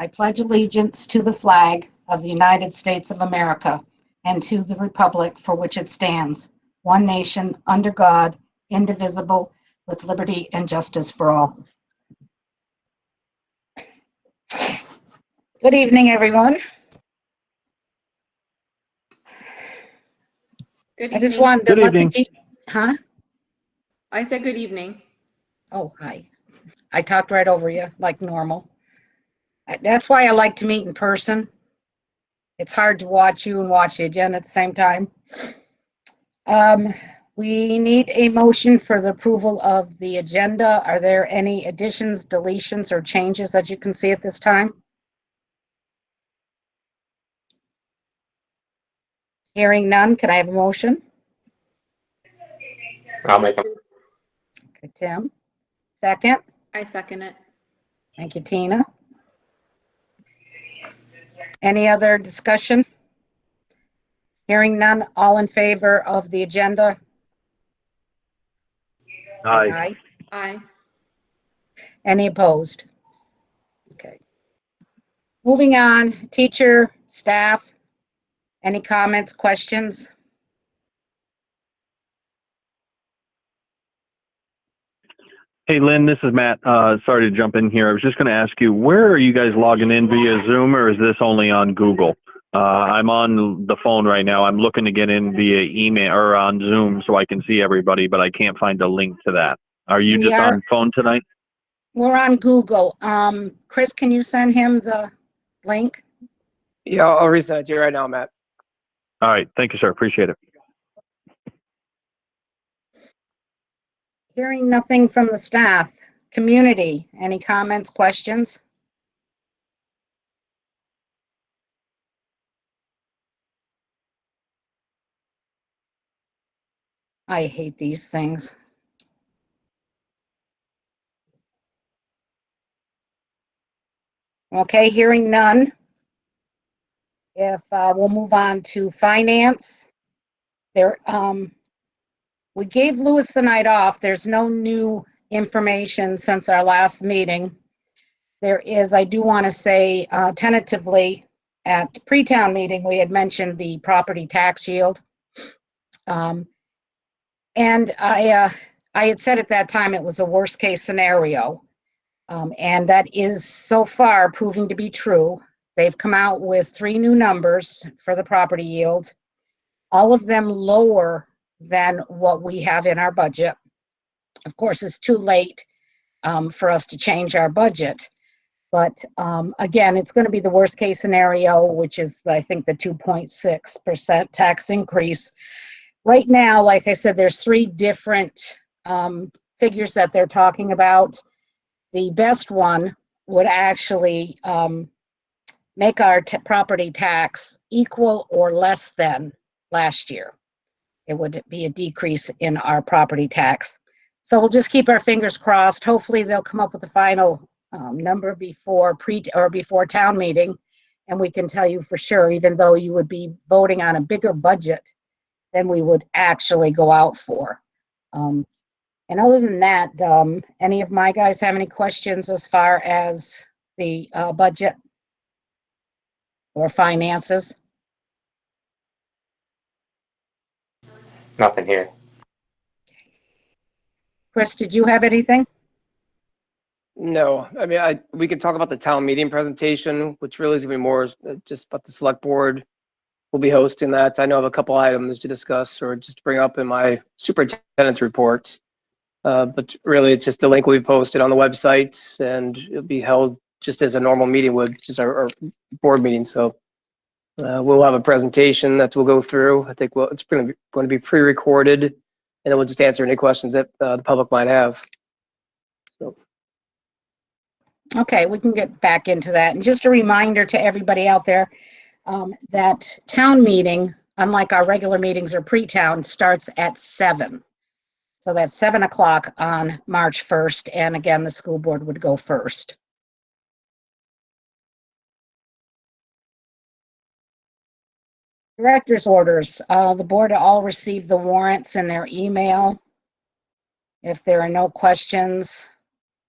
I pledge allegiance to the flag of the United States of America and to the republic for which it stands, one nation, under God, indivisible, with liberty and justice for all. Good evening, everyone. Good I just evening. wanted to let the huh? I said good evening. Oh, hi. I talked right over you like normal. That's why I like to meet in person. It's hard to watch you and watch the agenda at the same time. We need a motion for the approval of the agenda. Are there any additions, deletions, or changes that you can see at this time? Hearing none, can I have a motion? I'll make them. Okay, Tim. Second. I second it. Thank you, Tina. Any other discussion? Hearing none, all in favor of the agenda? Aye. Aye. Any opposed? Okay. Moving on, teacher, staff, any comments, questions? Hey, Lynn, this is Matt. Sorry to jump in here. I was just going to ask you, where are you guys logging in via Zoom, or is this only on Google? I'm on the phone right now. I'm looking to get in via email or on Zoom so I can see everybody, but I can't find a link to that. Are you just on phone tonight? We're on Google. Chris, can you send him the link? Yeah, I'll resend it to you right now, Matt. All right. Thank you, sir. Appreciate it. Hearing nothing from the staff. Community, any comments, questions? I hate these things. Okay, hearing none. If we'll move on to finance. We gave Lewis the night off. There's no new information since our last meeting. There is, I do want to say, tentatively at pre-town meeting, we had mentioned the property tax yield. And I had said at that time it was a worst case scenario. And that is so far proving to be true. They've come out with 3 new numbers for the property yield, all of them lower than what we have in our budget. Of course, it's too late for us to change our budget. But again, it's going to be the worst case scenario, which is, I think, the 2.6% tax increase. Right now, like I said, there's 3 different figures that they're talking about. The best one would actually make our property tax equal or less than last year. It would be a decrease in our property tax. So we'll just keep our fingers crossed. Hopefully they'll come up with a final number before town meeting, and we can tell you for sure, even though you would be voting on a bigger budget than we would actually go out for. And other than that, any of my guys have any questions as far as the budget or finances? Nothing here. Chris, did you have anything? No, I mean, we could talk about the town meeting presentation, which really is going to be more just about the select board. We'll be hosting that. I know I have a couple items to discuss or just bring up in my superintendent's report. But really, it's just the link will be posted on the website, and it'll be held just as a normal meeting would, just our board meeting. So we'll have a presentation that we'll go through. I think it's going to be pre-recorded, and then we'll just answer any questions that the public might have. So. Okay, we can get back into that. And just a reminder to everybody out there that town meeting, unlike our regular meetings or pre-town, starts at 7. So that's 7 o'clock on March 1st. And again, the school board would go first. Director's orders. The board all received the warrants in their email. If there are no questions,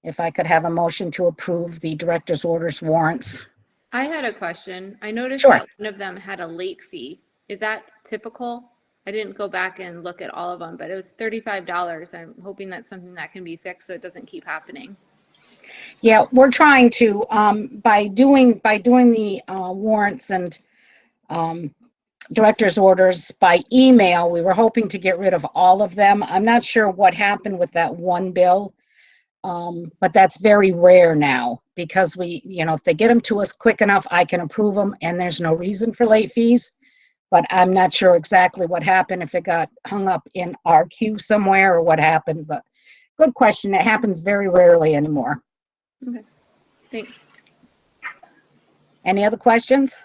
if I could have a motion to approve the director's orders warrants. I had a question. I noticed Sure. that one of them had a late fee. Is that typical? I didn't go back and look at all of them, but it was $35. I'm hoping that's something that can be fixed so it doesn't keep happening. Yeah, we're trying to, by doing the warrants and director's orders by email, we were hoping to get rid of all of them. I'm not sure what happened with that one bill, but that's very rare now because if they get them to us quick enough, I can approve them and there's no reason for late fees. But I'm not sure exactly what happened, if it got hung up in our queue somewhere or what happened, but good question. It happens very rarely anymore. Okay, thanks. Any other questions?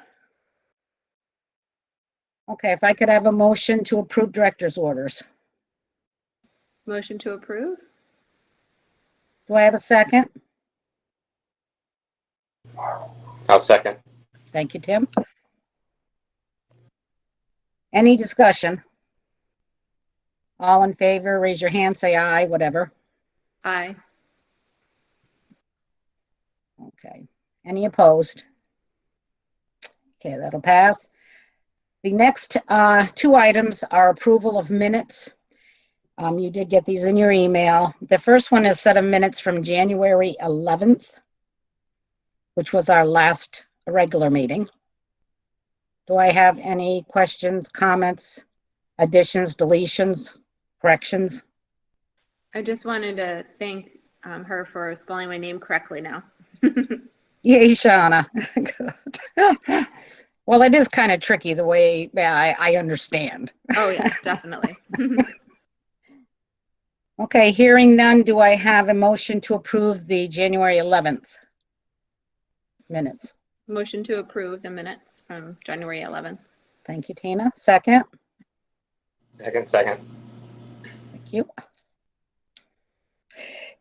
Okay, if I could have a motion to approve director's orders. Motion to approve? Do I have a second? I'll second. Thank you, Tim. Any discussion? All in favor, raise your hand, say aye, whatever. Aye. Okay. Any opposed? Okay, that'll pass. The next two items are approval of minutes. You did get these in your email. The first one is set of minutes from January 11th, which was our last regular meeting. Do I have any questions, comments, additions, deletions, corrections? I just wanted to thank her for spelling my name correctly now. Yay, Shauna. Good. Well, it is kind of tricky the way I understand. Oh, yeah, definitely. Okay, hearing none, do I have a motion to approve the January 11th minutes? Motion to approve the minutes from January 11th. Thank you, Tina. Second? Second. Thank you.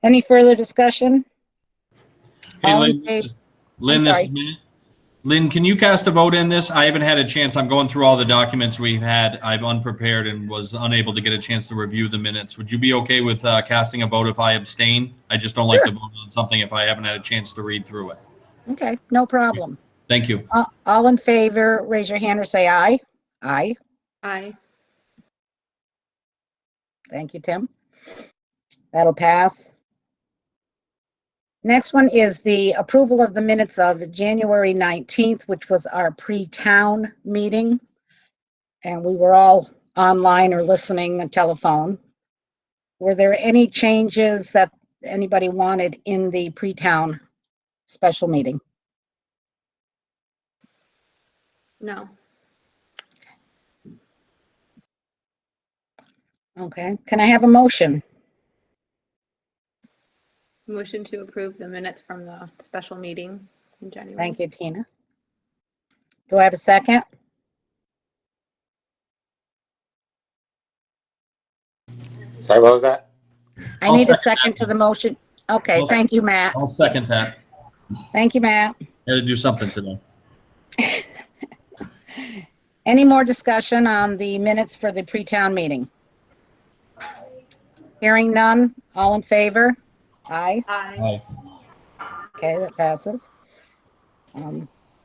Any further discussion? Hey, All Lynn, in favor? Lynn, I'm this sorry. is Matt. Lynn, can you cast a vote in this? I haven't had a chance. I'm going through all the documents we've had. I'm unprepared and was unable to get a chance to review the minutes. Would you be okay with casting a vote if I abstain? I just don't like to vote on something if I haven't had a chance to read through it. Okay, no problem. Thank you. All in favor, raise your hand or say aye. Aye. Aye. Thank you, Tim. That'll pass. Next one is the approval of the minutes of January 19th, which was our pre-town meeting. And we were all online or listening on telephone. Were there any changes that anybody wanted in the pre-town special meeting? No. Okay, can I have a motion? Motion to approve the minutes from the special meeting in January. Thank you, Tina. Do I have a second? Sorry, what was that? I I'll need a second second to the motion. Okay, I'll- thank you, Matt. I'll second that. Thank you, Matt. Had to do something today. Any more discussion on the minutes for the pre-town meeting? Hearing none, all in favor? Aye. Aye. Aye. Okay, that passes.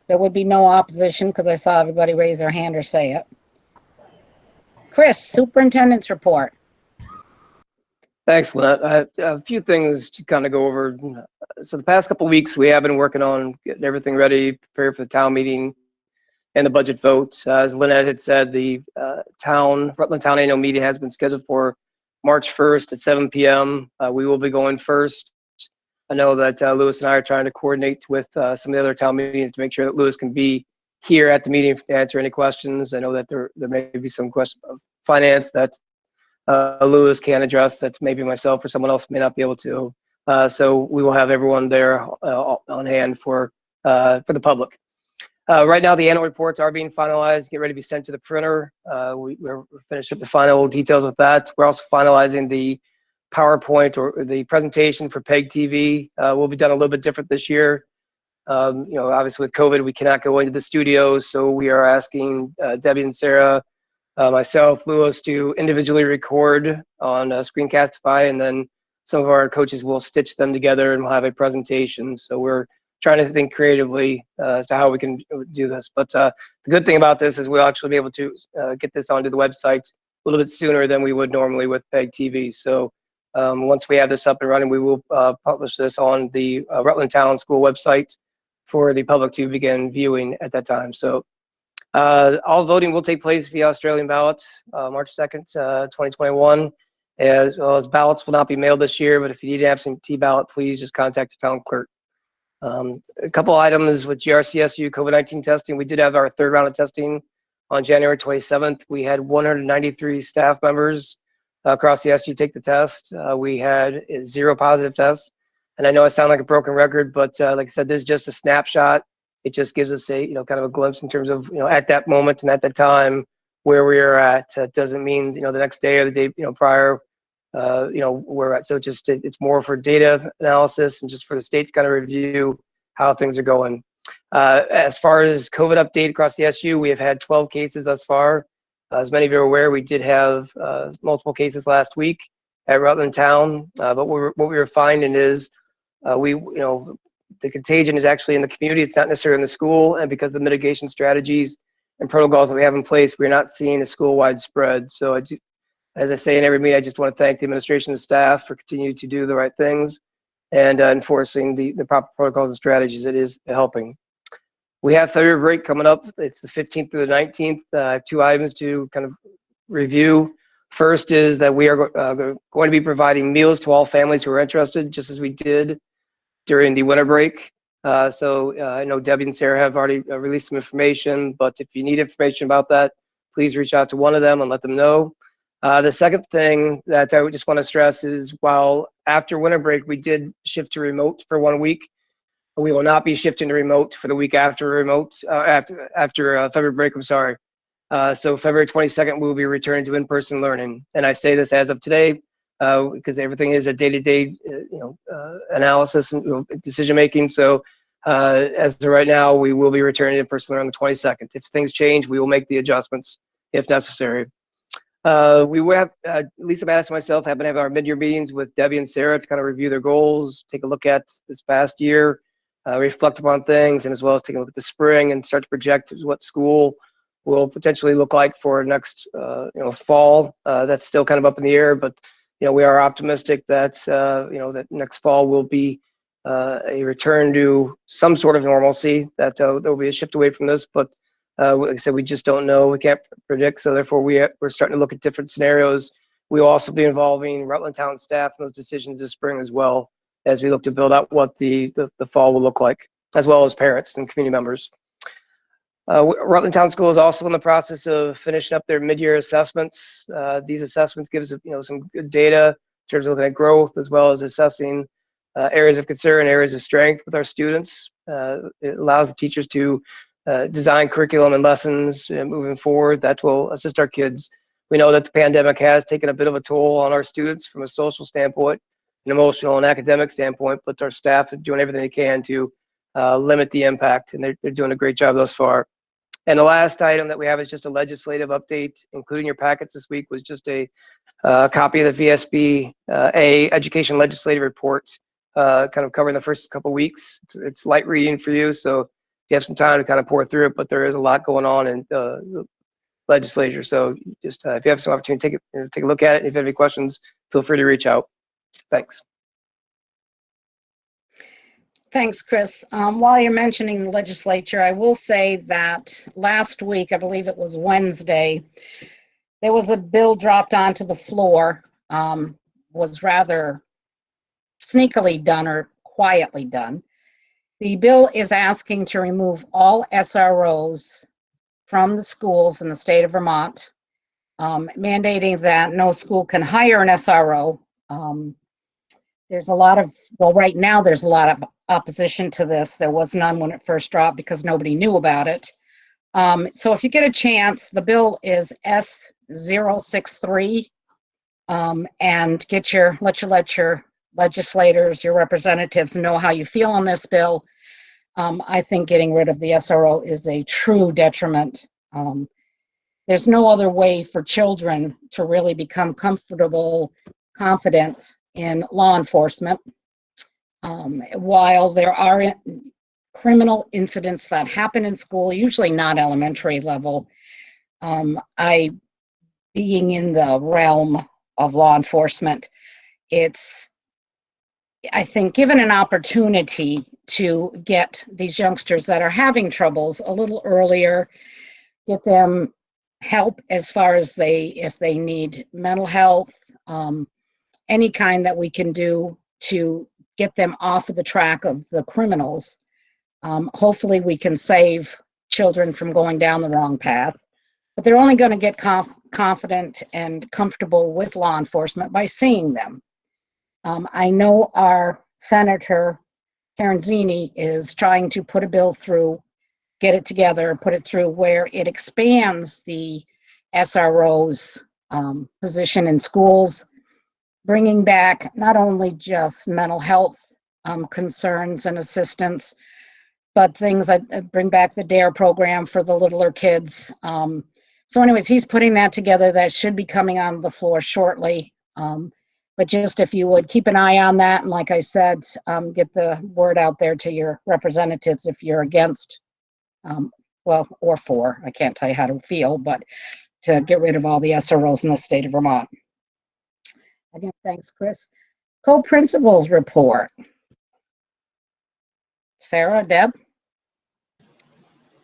There would be no opposition because I saw everybody raise their hand or say it. Chris, Superintendents Report. Thanks, Lynette. A few things to kind of go over. So the past couple of weeks, we have been working on getting everything ready, prepared for the town meeting and the budget vote. As Lynette had said, the Rutland Town Annual Meeting has been scheduled for March 1st at 7 p.m. We will be going first. I know that Lewis and I are trying to coordinate with some of the other town meetings to make sure that Lewis can be here at the meeting to answer any questions. I know that there may be some questions of finance that Lewis can address that maybe myself or someone else may not be able to. So we will have everyone there on hand for the public. Right now, the annual reports are being finalized, get ready to be sent to the printer. We're finished up the final details with that. We're also finalizing the PowerPoint or the presentation for PEG TV. Will be done a little bit different this year. Obviously with COVID, we cannot go into the studio, so we are asking Debbie and Sarah, myself, Lewis, to individually record on Screencastify, and then some of our coaches will stitch them together and we'll have a presentation. So we're trying to think creatively as to how we can do this. But the good thing about this is we'll actually be able to get this onto the website a little bit sooner than we would normally with PEG TV. So once we have this up and running, we will publish this on the Rutland Town School website for the public to begin viewing at that time. So all voting will take place via Australian ballots, March 2nd, 2021. As well as ballots will not be mailed this year, but if you need an absentee ballot, please just contact your town clerk. A couple items with GRCSU COVID-19 testing. We did have our third round of testing on January 27th. We had 193 staff members across the SU take the test. We had 0 positive tests. And I know I sound like a broken record, but like I said, this is just a snapshot. It just gives us a, kind of a glimpse in terms of, at that moment and at that time where we are at. It doesn't mean, the next day or the day, prior, where we're at. So it's more for data analysis and just for the state to kind of review how things are going. As far as COVID update across the SU, we have had 12 cases thus far. As many of you are aware, we did have multiple cases last week at Rutland Town. But what we were finding is the contagion is actually in the community. It's not necessarily in the school. And because of the mitigation strategies and protocols that we have in place, we're not seeing a school-wide spread. So as I say in every meeting, I just want to thank the administration and staff for continuing to do the right things and enforcing the proper protocols and strategies. It is helping. We have February break coming up. It's the 15th through the 19th. I have 2 items to kind of review. First is that we are going to be providing meals to all families who are interested, just as we did during the winter break. So I know Debbie and Sarah have already released some information, but if you need information about that, please reach out to one of them and let them know. The second thing that I would just want to stress is while after winter break, we did shift to remote for 1 week, we will not be shifting to remote for the week after remote, after February break, I'm sorry. So February 22nd, we will be returning to in-person learning. And I say this as of today, because everything is a day-to-day, analysis and decision-making. So as of right now, we will be returning to in-person learning on the 22nd. If things change, we will make the adjustments if necessary. We will have, Lisa Mattis and myself have been having our mid-year meetings with Debbie and Sarah to kind of review their goals, take a look at this past year, reflect upon things, and as well as take a look at the spring and start to project what school will potentially look like for next, fall. That's still kind of up in the air, but we are optimistic that that next fall will be a return to some sort of normalcy. That there will be a shift away from this, but like I said, we just don't know. We can't predict, so therefore we're starting to look at different scenarios. We will also be involving Rutland Town staff in those decisions this spring as well, as we look to build out what the fall will look like, as well as parents and community members. Rutland Town School is also in the process of finishing up their mid-year assessments. These assessments give us some good data in terms of looking at growth, as well as assessing areas of concern, areas of strength with our students. It allows the teachers to design curriculum and lessons moving forward that will assist our kids. We know that the pandemic has taken a bit of a toll on our students from a social standpoint, an emotional and academic standpoint, but our staff are doing everything they can to limit the impact, and they're doing a great job thus far. And the last item that we have is just a legislative update, including your packets this week, was just a copy of the VSB Education Legislative Report, kind of covering the first couple weeks. It's light reading for you, so you have some time to kind of pour through it, but there is a lot going on in the legislature. So just if you have some opportunity, take a look at it. If you have any questions, feel free to reach out. Thanks. Thanks, Chris. While you're mentioning the legislature, I will say that last week, I believe it was Wednesday, there was a bill dropped onto the floor, was rather sneakily done or quietly done. The bill is asking to remove all SROs from the schools in the state of Vermont, mandating that no school can hire an SRO. There's a lot of, well, right now there's a lot of opposition to this. There was none when it first dropped because nobody knew about it. So if you get a chance, the bill is S063, and let your legislators, your representatives know how you feel on this bill. I think getting rid of the SRO is a true detriment. There's no other way for children to really become comfortable, confident in law enforcement. While there are criminal incidents that happen in school, usually not elementary level. I, being in the realm of law enforcement, I think, given an opportunity to get these youngsters that are having troubles a little earlier, get them help as far as if they need mental health, any kind that we can do to get them off of the track of the criminals. Hopefully we can save children from going down the wrong path, but they're only going to get confident and comfortable with law enforcement by seeing them. I know our Senator Karanzini is trying to put a bill through, get it together, put it through where it expands the SRO's position in schools, bringing back not only just mental health concerns and assistance, but things that bring back the DARE program for the littler kids. So anyways, he's putting that together. That should be coming on the floor shortly. But just if you would keep an eye on that, and like I said, get the word out there to your representatives if you're against, or for, I can't tell you how to feel, but to get rid of all the SROs in the state of Vermont. Again, thanks, Chris. Co-principals report. Sarah, Deb?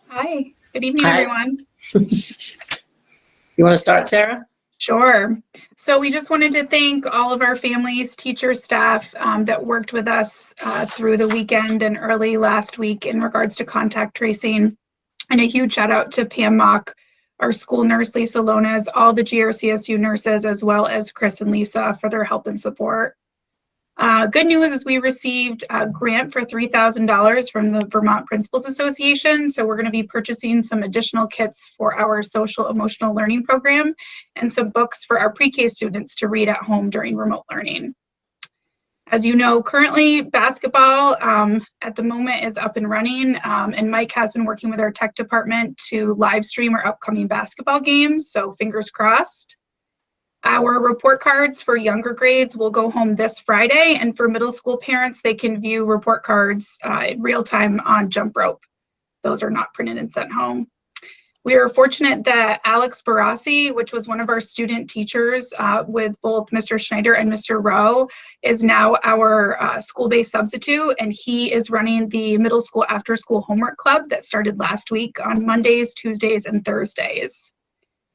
Hi, good evening, Hi. everyone. You want to start, Sarah? Sure. So we just wanted to thank all of our families, teachers, staff that worked with us through the weekend and early last week in regards to contact tracing. And a huge shout out to Pam Mock, our school nurse, Lisa Lones, all the GRCSU nurses, as well as Chris and Lisa for their help and support. Good news is we received a grant for $3,000 from the Vermont Principals Association. So we're going to be purchasing some additional kits for our social emotional learning program and some books for our pre-K students to read at home during remote learning. As you know, currently basketball at the moment is up and running, and Mike has been working with our tech department to live stream our upcoming basketball games, so fingers crossed. Our report cards for younger grades will go home this Friday, and for middle school parents, they can view report cards in real time on Jump Rope. Those are not printed and sent home. We are fortunate that Alex Barassi, which was one of our student teachers with both Mr. Schneider and Mr. Rowe, is now our school-based substitute, and he is running the middle school after-school homework club that started last week on Mondays, Tuesdays, and Thursdays.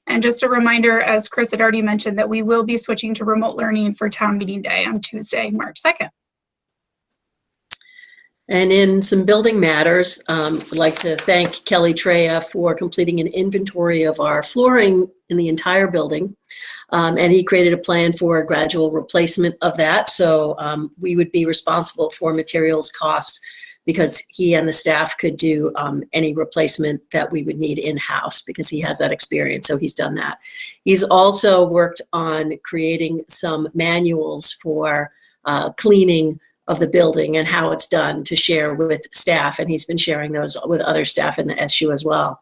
And just a reminder, as Chris had already mentioned, that we will be switching to remote learning for town meeting day on Tuesday, March 2nd. And in some building matters, I'd like to thank Kelly Treya for completing an inventory of our flooring in the entire building. And he created a plan for a gradual replacement of that. So we would be responsible for materials costs because he and the staff could do any replacement that we would need in-house because he has that experience, so he's done that. He's also worked on creating some manuals for cleaning of the building and how it's done to share with staff, and he's been sharing those with other staff in the SU as well.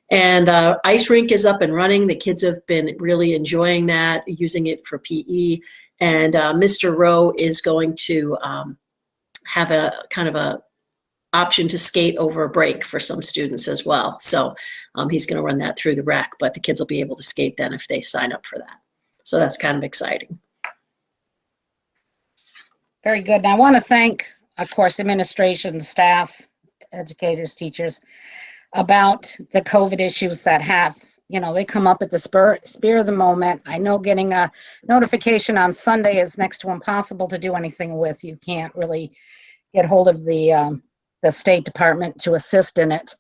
And ice rink is up and running. The kids have been really enjoying that, using it for PE, and Mr. Rowe is going to have a kind of a option to skate over a break for some students as well. So he's going to run that through the rec, but the kids will be able to skate then if they sign up for that. So that's kind of exciting. Very good. And I want to thank, of course, administration, staff, educators, teachers, about the COVID issues that they come up at the spear of the moment. I know getting a notification on Sunday is next to impossible to do anything with. You can't really get hold of the State Department to assist in it.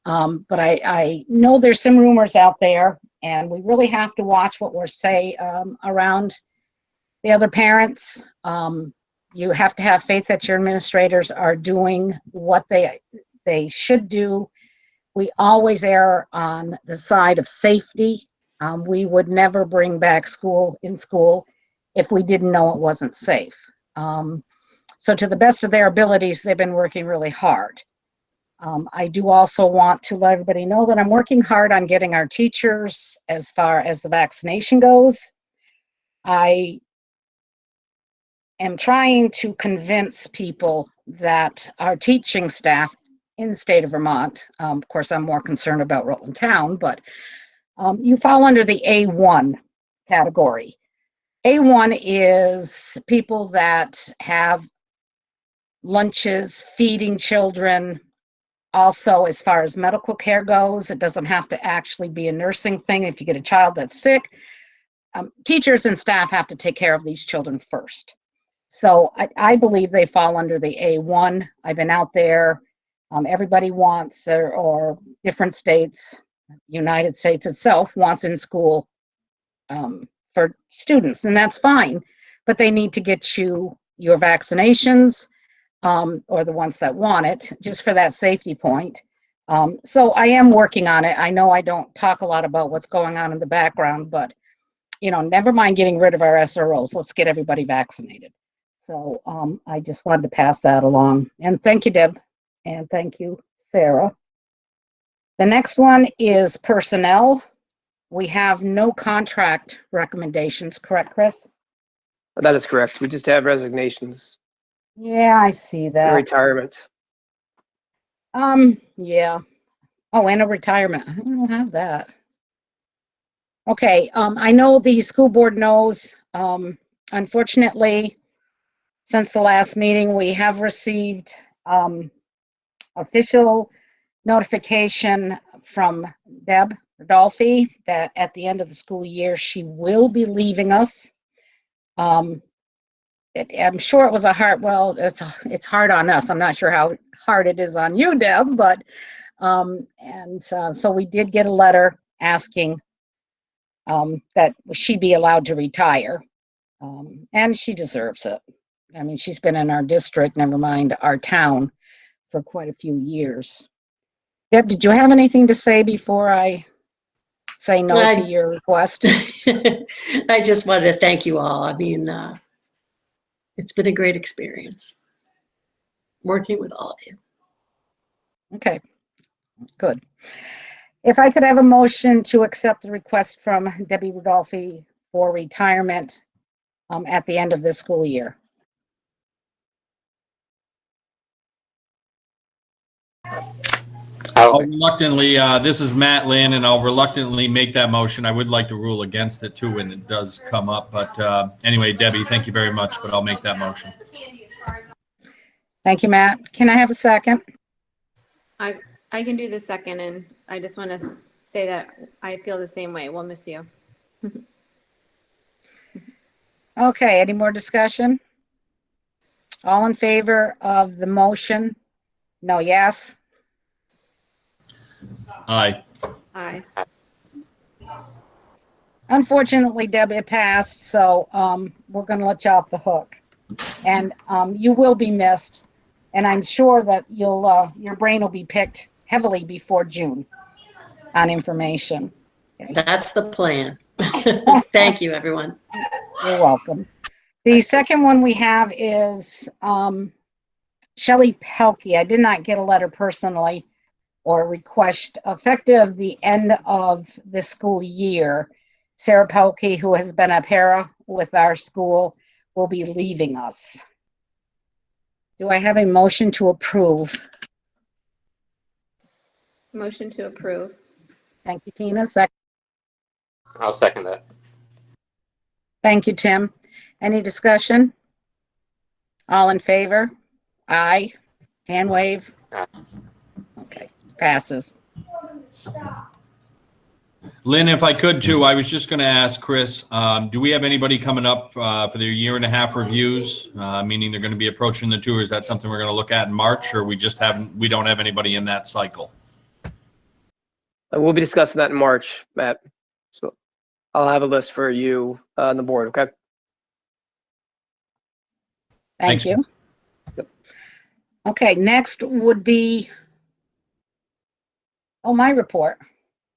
But I know there's some rumors out there, and we really have to watch what we're saying around the other parents. You have to have faith that your administrators are doing what they should do. We always err on the side of safety. We would never bring back school if we didn't know it wasn't safe. So to the best of their abilities, they've been working really hard. I do also want to let everybody know that I'm working hard on getting our teachers as far as the vaccination goes. I am trying to convince people that our teaching staff in the state of Vermont. Of course, I'm more concerned about Rutland Town, but you fall under the A1 category. A1 is people that have lunches, feeding children. Also, as far as medical care goes, it doesn't have to actually be a nursing thing. If you get a child that's sick, teachers and staff have to take care of these children first. So I believe they fall under the A1. I've been out there. Everybody wants, or different states, United States itself wants in school for students, and that's fine. But they need to get you your vaccinations, or the ones that want it, just for that safety point. So I am working on it. I know I don't talk a lot about what's going on in the background, but never mind getting rid of our SROs. Let's get everybody vaccinated. So I just wanted to pass that along. And thank you, Deb. And thank you, Sarah. The next one is personnel. We have no contract recommendations, correct, Chris? That is correct. We just have resignations Yeah, I see and that. retirement. Yeah. Oh, and a retirement. I don't have that. Okay, I know the school board knows. Unfortunately, since the last meeting, we have received official notification from Deb Rodolphe that at the end of the school year, she will be leaving us. I'm sure it was a hard, well, it's hard on us. I'm not sure how hard it is on you, Deb, but, so we did get a letter asking that she be allowed to retire. And she deserves it. I mean, she's been in our district, never mind our town, for quite a few years. Deb, did you have anything to say before I say no to your request? I just wanted to thank you all. I mean, it's been a great experience working with all of you. Okay, good. If I could have a motion to accept the request from Debbie Rodolphe for retirement at the end of this school year. I'll reluctantly, this is Matt Lynn, and I'll reluctantly make that motion. I would like to rule against it too when it does come up. But anyway, Debbie, thank you very much, but I'll make that motion. Thank you, Matt. Can I have a second? I can do the second, and I just want to say that I feel the same way. We'll miss you. Okay, any more discussion? All in favor of the motion? No, yes? Aye. Aye. Unfortunately, Deb, it passed, so we're going to let you off the hook. And you will be missed, and I'm sure that your brain will be picked heavily before June on information. Okay. That's the plan. Thank you, everyone. You're welcome. The second one we have is Shelley Pelkey. I did not get a letter personally or request. Effective the end of the school year, Sarah Pelkey, who has been a para with our school, will be leaving us. Do I have a motion to approve? Motion to approve. Thank you, Tina. Second. I'll second that. Thank you, Tim. Any discussion? All in favor? Aye. Hand wave. Aye. Okay, passes. Lynn, if I could too, I was just going to ask Chris, do we have anybody coming up for their 1.5 year reviews? Meaning they're going to be approaching the tour. Is that something we're going to look at in March, or we don't have anybody in that cycle? We'll be discussing that in March, Matt. So I'll have a list for you on the board, okay? Thank Thanks. you. Okay, next would be, my report.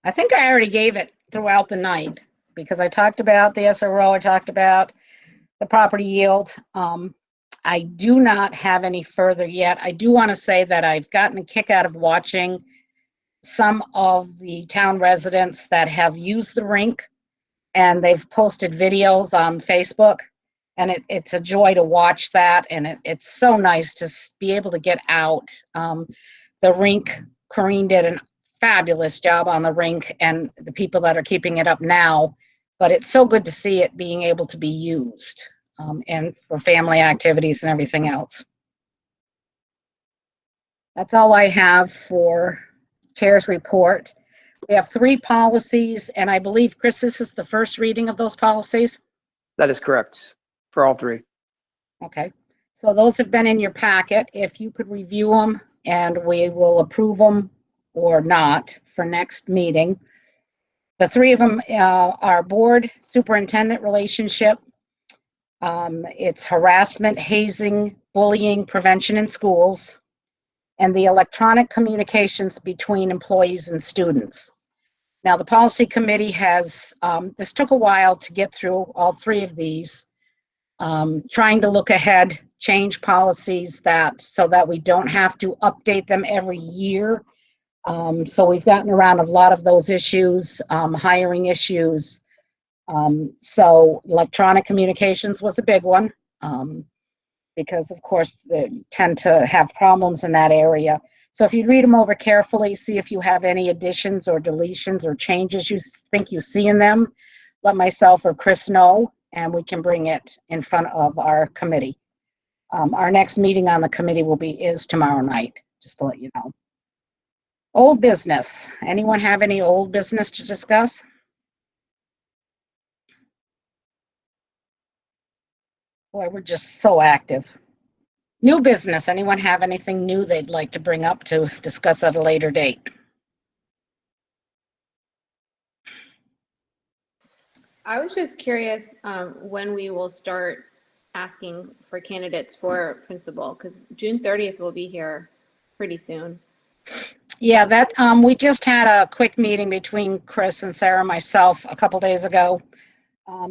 I think I already gave it throughout the night because I talked about the SRO, I talked about the property yield. I do not have any further yet. I do want to say that I've gotten a kick out of watching some of the town residents that have used the rink, and they've posted videos on Facebook. And it's a joy to watch that, and it's so nice to be able to get out. The rink, Corrine did a fabulous job on the rink, and the people that are keeping it up now, but it's so good to see it being able to be used, and for family activities and everything else. That's all I have for Chair's report. We have 3 policies, and I believe, Chris, this is the first reading of those policies? That is correct for all 3. Okay, so those have been in your packet. If you could review them, and we will approve them or not for next meeting. The 3 of them are board superintendent relationship. It's harassment, hazing, bullying prevention in schools, and the electronic communications between employees and students. Now, the policy committee has, this took a while to get through all 3 of these, trying to look ahead, change policies so that we don't have to update them every year. So we've gotten around a lot of those issues, hiring issues. So electronic communications was a big one, because of course they tend to have problems in that area. So if you read them over carefully, see if you have any additions or deletions or changes you think you see in them, let myself or Chris know, and we can bring it in front of our committee. Our next meeting on the committee is tomorrow night, just to let you know. Old business. Anyone have any old business to discuss? Boy, we're just so active. New business. Anyone have anything new they'd like to bring up to discuss at a later date? I was just curious when we will start asking for candidates for principal, because June 30th will be here pretty soon. Yeah, that we just had a quick meeting between Chris and Sarah and myself a couple days ago.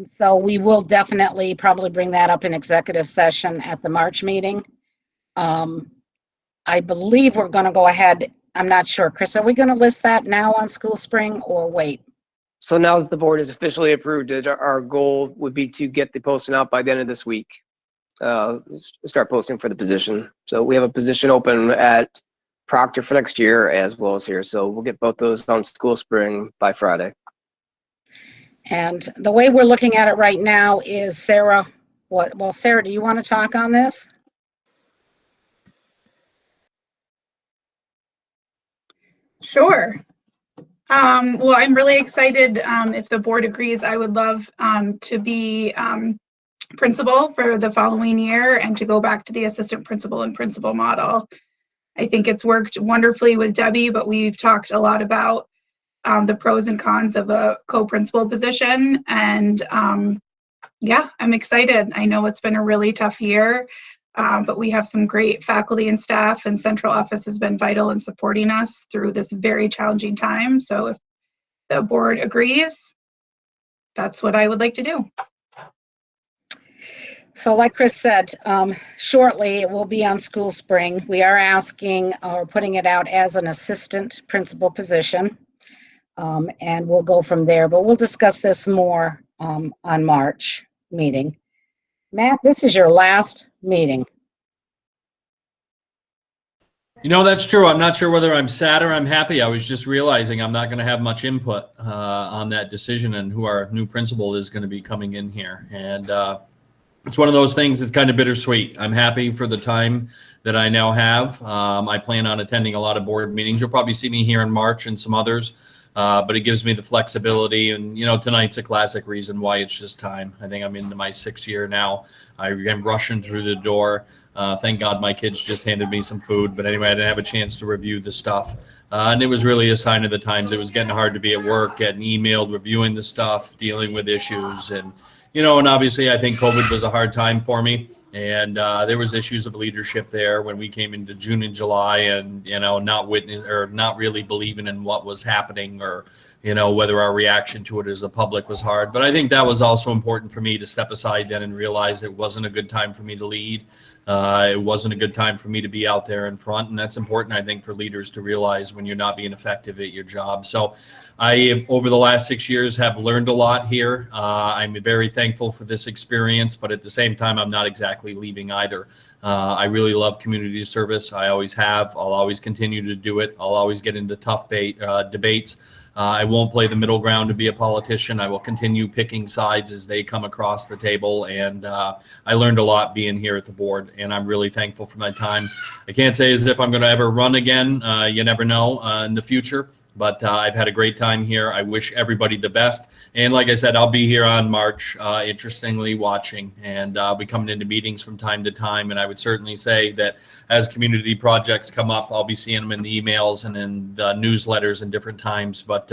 So we will definitely probably bring that up in executive session at the March meeting. I believe we're going to go ahead. I'm not sure. Chris, are we going to list that now on School Spring or wait? So now that the board is officially approved it, our goal would be to get the posting out by the end of this week. Start posting for the position. So we have a position open at Proctor for next year as well as here. So we'll get both those on School Spring by Friday. And the way we're looking at it right now is Sarah, well, Sarah, do you want to talk on this? Sure. Well, I'm really excited. If the board agrees, I would love to be principal for the following year and to go back to the assistant principal and principal model. I think it's worked wonderfully with Debbie, but we've talked a lot about the pros and cons of a co-principal position. And yeah, I'm excited. I know it's been a really tough year, but we have some great faculty and staff, and central office has been vital in supporting us through this very challenging time. So if the board agrees, that's what I would like to do. So like Chris said, shortly it will be on School Spring. We are asking or putting it out as an assistant principal position, and we'll go from there. But we'll discuss this more on March meeting. Matt, this is your last meeting. You know, that's true. I'm not sure whether I'm sad or I'm happy. I was just realizing I'm not going to have much input on that decision and who our new principal is going to be coming in here. And it's one of those things that's kind of bittersweet. I'm happy for the time that I now have. I plan on attending a lot of board meetings. You'll probably see me here in March and some others, but it gives me the flexibility. And, you know, tonight's a classic reason why it's just time. I think I'm into my 6th year now. I am rushing through the door. Thank God my kids just handed me some food. But anyway, I didn't have a chance to review the stuff. And it was really a sign of the times. It was getting hard to be at work, getting emailed, reviewing the stuff, dealing with issues. And, you know, and obviously I think COVID was a hard time for me. And there was issues of leadership there when we came into June and July, and, you know, not really believing in what was happening, or, you know, whether our reaction to it as a public was hard. But I think that was also important for me to step aside then and realize it wasn't a good time for me to lead. It wasn't a good time for me to be out there in front, and that's important, I think, for leaders to realize when you're not being effective at your job. So I, over the last 6 years, have learned a lot here. I'm very thankful for this experience, but at the same time, I'm not exactly leaving either. I really love community service. I always have. I'll always continue to do it. I'll always get into tough debates. I won't play the middle ground to be a politician. I will continue picking sides as they come across the table. And I learned a lot being here at the board, and I'm really thankful for my time. I can't say as if I'm going to ever run again. You never know in the future. But I've had a great time here. I wish everybody the best. And like I said, I'll be here on March, interestingly watching, and I'll be coming into meetings from time to time. And I would certainly say that as community projects come up, I'll be seeing them in the emails and in the newsletters in different times. But,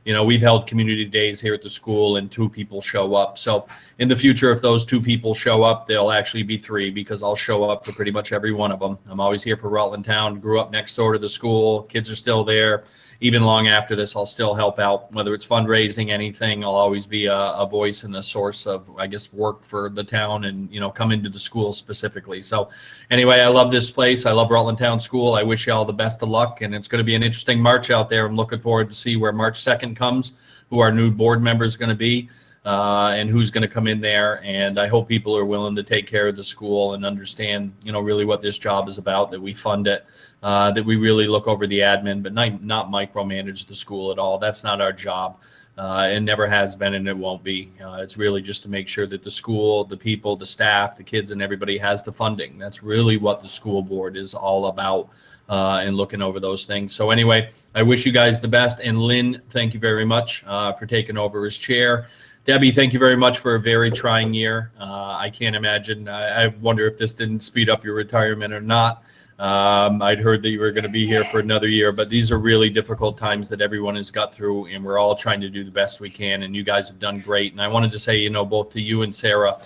you know, we've held community days here at the school and 2 people show up. So in the future, if those 2 people show up, they'll actually be 3 because I'll show up for pretty much every one of them. I'm always here for Rutland Town, grew up next door to the school. Kids are still there. Even long after this, I'll still help out, whether it's fundraising, anything. I'll always be a voice and a source of, I guess, work for the town and, you know, come into the school specifically. So anyway, I love this place. I love Rutland Town School. I wish you all the best of luck, and it's going to be an interesting March out there. I'm looking forward to see where March 2nd comes, who our new board member is going to be. And who's going to come in there. And I hope people are willing to take care of the school and understand, you know, really what this job is about, that we fund it, that we really look over the admin, but not micromanage the school at all. That's not our job. It never has been, and it won't be. It's really just to make sure that the school, the people, the staff, the kids, and everybody has the funding. That's really what the school board is all about, and looking over those things. So anyway, I wish you guys the best. And Lynn, thank you very much for taking over as chair. Debbie, thank you very much for a very trying year. I can't imagine. I wonder if this didn't speed up your retirement or not. I'd heard that you were going to be here for another year, but these are really difficult times that everyone has got through, and we're all trying to do the best we can, and you guys have done great. And I wanted to say, you know, both to you and Sarah,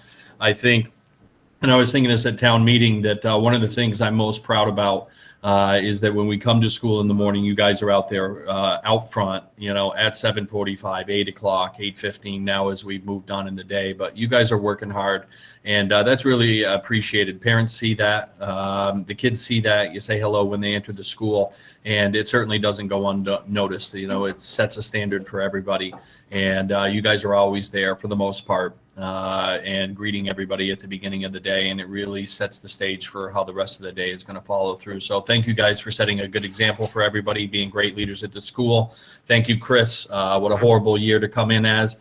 I think, and I was thinking this at town meeting, that one of the things I'm most proud about is that when we come to school in the morning, you guys are out there out front, you know, at 7:45, 8 o'clock, 8:15 now as we've moved on in the day. But you guys are working hard, and that's really appreciated. Parents see that. The kids see that. You say hello when they enter the school, and it certainly doesn't go unnoticed. You know, it sets a standard for everybody, and you guys are always there for the most part. And greeting everybody at the beginning of the day, and it really sets the stage for how the rest of the day is going to follow through. So thank you guys for setting a good example for everybody, being great leaders at the school. Thank you, Chris. What a horrible year to come in as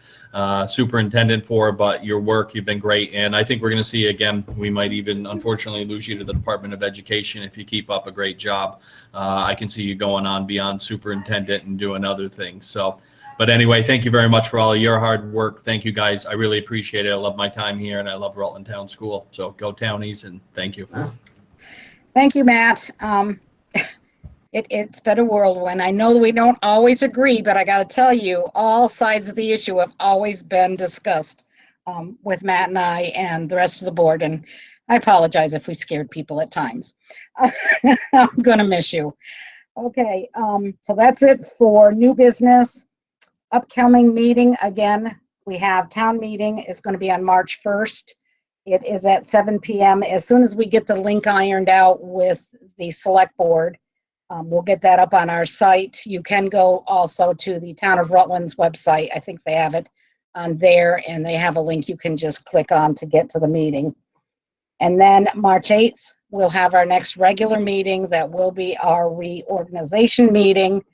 superintendent for, but your work, you've been great. And I think we're going to see again, we might even unfortunately lose you to the Department of Education if you keep up a great job. I can see you going on beyond superintendent and doing other things. So, but anyway, thank you very much for all of your hard work. Thank you guys. I really appreciate it. I love my time here, and I love Rutland Town School. So go Townies, and thank you. Thank you, Matt. It's been a whirlwind. I know that we don't always agree, but I got to tell you, all sides of the issue have always been discussed with Matt and I and the rest of the board. And I apologize if we scared people at times. I'm going to miss you. Okay, so that's it for new business. Upcoming meeting, again, we have town meeting is going to be on March 1st. It is at 7 p.m. As soon as we get the link ironed out with the select board, we'll get that up on our site. You can go also to the Town of Rutland's website. I think they have it on there, and they have a link you can just click on to get to the meeting. And then March 8th, we'll have our next regular meeting. That will be our reorganization meeting.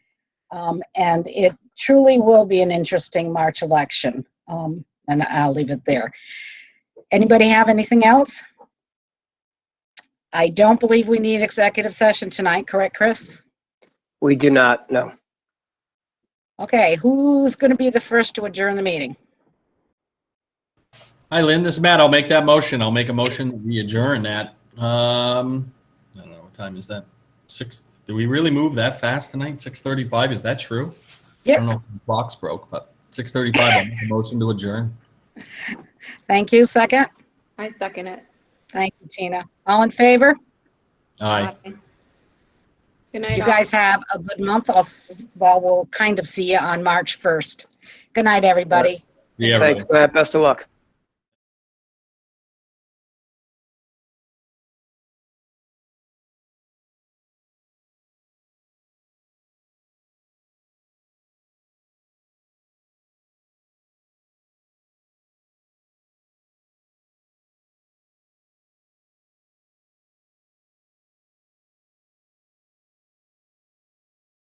And it truly will be an interesting March election. And I'll leave it there. Anybody have anything else? I don't believe we need executive session tonight, correct, Chris? We do not, no. Okay, who's going to be the first to adjourn the meeting? Hi, Lynn. This is Matt. I'll make that motion. I'll make a motion that we adjourn at, I don't know, what time is that? 6. Did we really move that fast tonight? 6:35. Is that true? Yep. I don't know if the clock's broke, but 6:35. I'll make a motion to adjourn. Thank you. Second. I second it. Thank you, Tina. All in favor? Aye. Good night. You all. guys have a good month. We'll kind of see you on March 1st. Good night, everybody. Yeah. Thanks, Matt. Best of luck.